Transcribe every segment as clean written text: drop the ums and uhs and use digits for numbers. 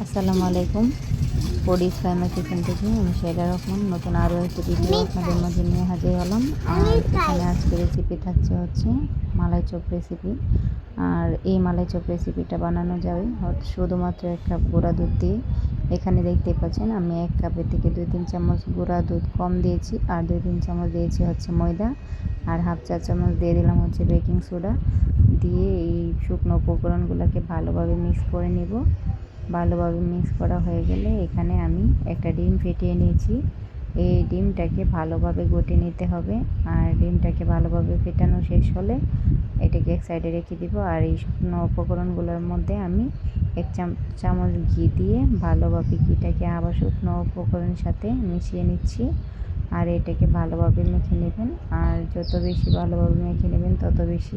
আসসালামু আলাইকুম। Foodies Faima kitchen থেকে আমি শাইলা রহমান নতুন আরও একটি ভিডিও আপনাদের মাঝে নিয়ে হাজির হলাম। আর এখানে আজকে রেসিপি থাকছে হচ্ছে মালাই চপ রেসিপি। আর এই মালাই চপ রেসিপিটা বানানো যাবে শুধুমাত্র 1 কাপ গুঁড়া দুধ দিয়ে। এখানে দেখতে পাচ্ছেন আমি 1 কাপের থেকে 2-3 চামচ গুঁড়া দুধ কম দিয়েছি, আর 2-3 চামচ দিয়েছি হচ্ছে ময়দা, আর হাফ চা চামচ দিয়ে দিলাম হচ্ছে বেকিং সোডা। দিয়ে এই শুকনো উপকরণগুলোকে ভালোভাবে মিক্স করে নিব। ভালোভাবে মিক্স করা হয়ে গেলে এখানে আমি একটা ডিম ফেটিয়ে নিয়েছি। এই ডিমটাকে ভালোভাবে গুটে নিতে হবে। আর ডিমটাকে ভালোভাবে ফেটানো শেষ হলে এটাকে এক সাইডে রেখে দিব। আর এই শুকনো উপকরণগুলোর মধ্যে আমি 1 চামচ ঘি দিয়ে ভালোভাবে ঘিটাকে আবার শুকনো উপকরণের সাথে মিশিয়ে নিচ্ছি। আর এটাকে ভালোভাবে মেখে নেবেন। আর যত বেশি ভালোভাবে মেখে নেবেন তত বেশি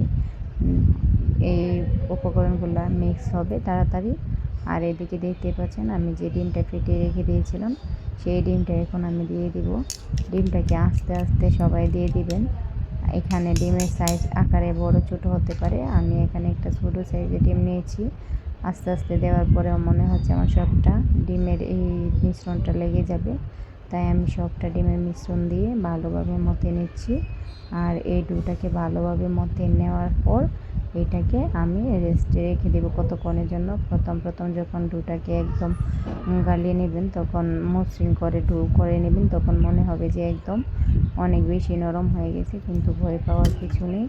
এই উপকরণগুলো মিক্স হবে তাড়াতাড়ি। আর এদিকে দেখতে পাচ্ছেন আমি যে ডিমটা ফেটিয়ে রেখে দিয়েছিলাম সেই ডিমটা এখন আমি দিয়ে দিব। ডিমটাকে আস্তে আস্তে সবাই দিয়ে দিবেন। এখানে ডিমের সাইজ আকারে বড় ছোট হতে পারে। আমি এখানে একটা ছোটো সাইজের ডিম নিয়েছি। আস্তে আস্তে দেওয়ার পরেও মনে হচ্ছে আমার সবটা ডিমের এই মিশ্রণটা লেগে যাবে, তাই আমি সবটা ডিমের মিশ্রণ দিয়ে ভালোভাবে মথে নিচ্ছি। আর এই ডোটাকে ভালোভাবে মথে নেওয়ার পর এটাকে আমি রেস্টে রেখে দেবো কতক্ষণের জন্য। প্রথম যখন ডোটাকে একদম গালিয়ে নেবেন, তখন মসৃণ করে ডো করে নেবেন, তখন মনে হবে যে একদম অনেক বেশি নরম হয়ে গেছে। কিন্তু ভয় পাওয়ার কিছু নেই।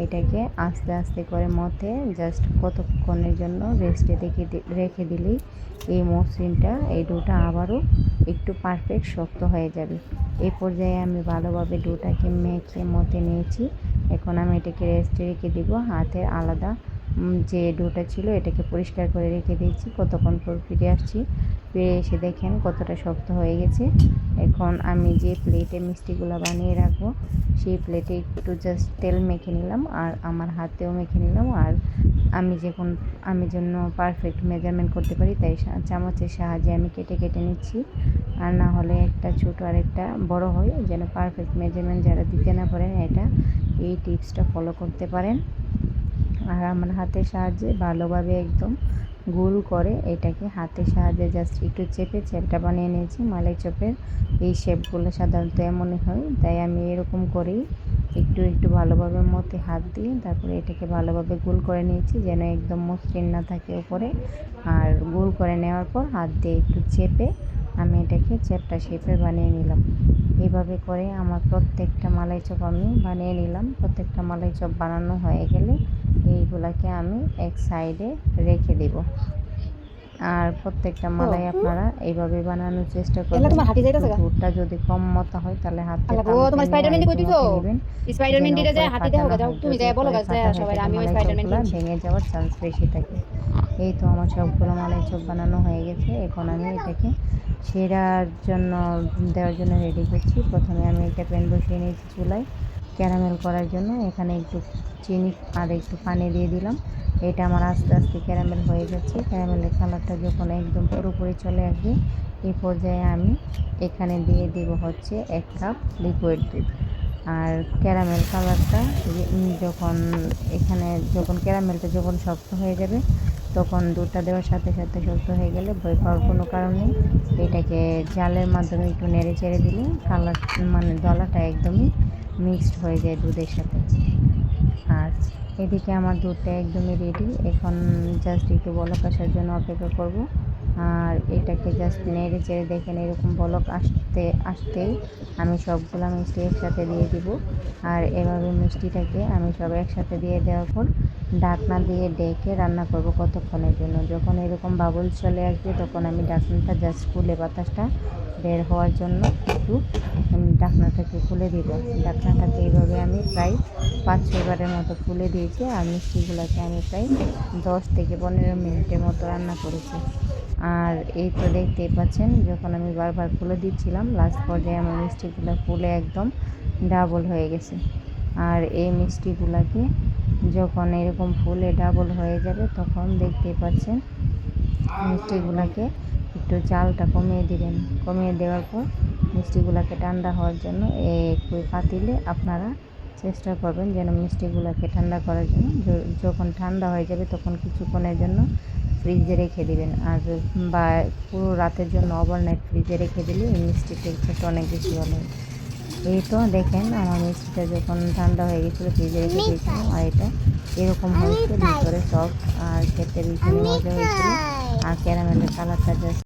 এটাকে আস্তে আস্তে করে মথে জাস্ট কতক্ষণের জন্য রেস্টে রেখে দিলেই এই মসৃণটা এই ডোটা আবারও একটু পারফেক্ট শক্ত হয়ে যাবে। এই পর্যায়ে আমি ভালোভাবে ডোটাকে মেখে মথে নিয়েছি। এখন আমি এটাকে রেস্টে রেখে দিব। হাতের আলাদা যে ডোটা ছিল এটাকে পরিষ্কার করে রেখে দিয়েছি। কতক্ষণ পর ফিরে আসছি, ফিরে এসে দেখেন কতটা শক্ত হয়ে গেছে। এখন আমি যে প্লেটে মিষ্টিগুলো বানিয়ে রাখবো সেই প্লেটে একটু জাস্ট তেল মেখে নিলাম, আর আমার হাতেও মেখে নিলাম। আর আমি জন্য পারফেক্ট মেজারমেন্ট করতে পারি, তাই চামচের সাহায্যে আমি কেটে কেটে নিচ্ছি। আর না হলে একটা ছোটো আর একটা বড় হয়, যেন পারফেক্ট মেজারমেন্ট যারা দিতে না পারেন এই টিপসটা ফলো করতে পারেন। আর আমার হাতের সাহায্যে ভালোভাবে একদম গোল করে এটাকে হাতের সাহায্যে জাস্ট একটু চেপে শেপটা বানিয়ে নিয়েছি। মালাই চপের এই শেপগুলো সাধারণত এমনই হয়, তাই আমি এরকম করেই একটু ভালোভাবে মথে হাত দিয়ে তারপরে এটাকে ভালোভাবে গোল করে নিয়েছি, যেন একদম মসৃণ না থাকে উপরে। আর গোল করে নেওয়ার পর হাত দিয়ে একটু চেপে আমি এটাকে চ্যাপ্টা শেপের বানিয়ে নিলাম। এইভাবে করে আমার প্রত্যেকটা মালাই চপ আমি বানিয়ে নিলাম। প্রত্যেকটা মালাই চপ বানানো হয়ে গেলে এইগুলাকে আমি এক সাইডে রেখে দেব। আর প্রত্যেকটা মালাই আপনারা এইভাবে বানানোর চেষ্টা করবেন। দুধটা যদি কম মতা হয় তাহলে হাতে নেবেন, ভেঙে যাওয়ার চান্স বেশি থাকে। এই তো আমার সবগুলো মালাই চপ বানানো হয়ে গেছে। এখন আমি এটাকে দেওয়ার জন্য রেডি করছি। প্রথমে আমি একটা প্যান বসিয়ে নিয়েছি চুলায় ক্যারামেল করার জন্য। এখানে একটু চিনি আর একটু পানি দিয়ে দিলাম। এটা আমার আস্তে আস্তে ক্যারামেল হয়ে যাচ্ছে। ক্যারামেলের কালারটা যখন একদম পুরোপুরি চলে আসবে এই পর্যায়ে আমি এখানে দিয়ে দেব হচ্ছে 1 কাপ লিকুইড দুধ। আর ক্যারামেল কালারটা যখন ক্যারামেলটা শক্ত হয়ে যাবে, তখন দুধটা দেওয়ার সাথে সাথে শক্ত হয়ে গেলে ভয় পাওয়ার কোনো কারণ নেই। এটাকে জালের মাধ্যমে একটু নেড়ে চেড়ে দিলে কালার দলাটা একদমই মিক্সড হয়ে যায় দুধের সাথে। আর এদিকে আমার দুধটা একদমই রেডি। এখন জাস্ট একটু বলক আসার জন্য অপেক্ষা করব। আর এটাকে জাস্ট নেড়ে চেড়ে দেখেন এরকম বলক আসতেই আমি সবগুলো মিষ্টি একসাথে দিয়ে দিব। আর এভাবে মিষ্টিটাকে আমি সব একসাথে দিয়ে দেওয়ার পর ঢাকনা দিয়ে ডেকে রান্না করব কতক্ষণের জন্য। যখন এরকম বাবুল চলে আসবে তখন আমি ঢাকনাটা জাস্ট খুলে বাতাসটা বের হওয়ার জন্য একটু ঢাকনাটাকে খুলে দিব। ঢাকনাটাকে এইভাবে আমি প্রায় 5-6 বারের মতো খুলে দিয়েছি। আর মিষ্টিগুলোকে আমি প্রায় 10 থেকে 15 মিনিটের মতো রান্না করেছি। আর এই তো দেখতেই পাচ্ছেন যখন আমি বারবার খুলে দিচ্ছিলাম লাস্ট পর্যায়ে আমার মিষ্টিগুলো ফুলে একদম ডাবল হয়ে গেছে। আর এই মিষ্টিগুলোকে যখন এরকম ফুলে ডাবল হয়ে যাবে তখন দেখতেই পাচ্ছেন মিষ্টিগুলোকে একটু জালটা কমিয়ে দিবেন। কমিয়ে দেওয়ার পর মিষ্টিগুলোকে ঠান্ডা হওয়ার জন্য একটু পাতিলে আপনারা চেষ্টা করবেন যেন মিষ্টিগুলোকে ঠান্ডা করার জন্য। যখন ঠান্ডা হয়ে যাবে তখন কিছুক্ষণের জন্য ফ্রিজে রেখে দিবেন। আর বা পুরো রাতের জন্য ওভারনাইট ফ্রিজে রেখে দিলে এই মিষ্টির টেস্টটা অনেক বেশি ভালো হয়। এই তো দেখেন আমার মিষ্টিটা যখন ঠান্ডা হয়ে গেছিলো ফ্রিজে রেখে দিয়েছিলাম, আর এটা এরকম হয়েছে, ভিতরে সফট আর খেতে ভীষণই মজা হয়েছিল। আর ক্যারামেলের কালারটা জাস্ট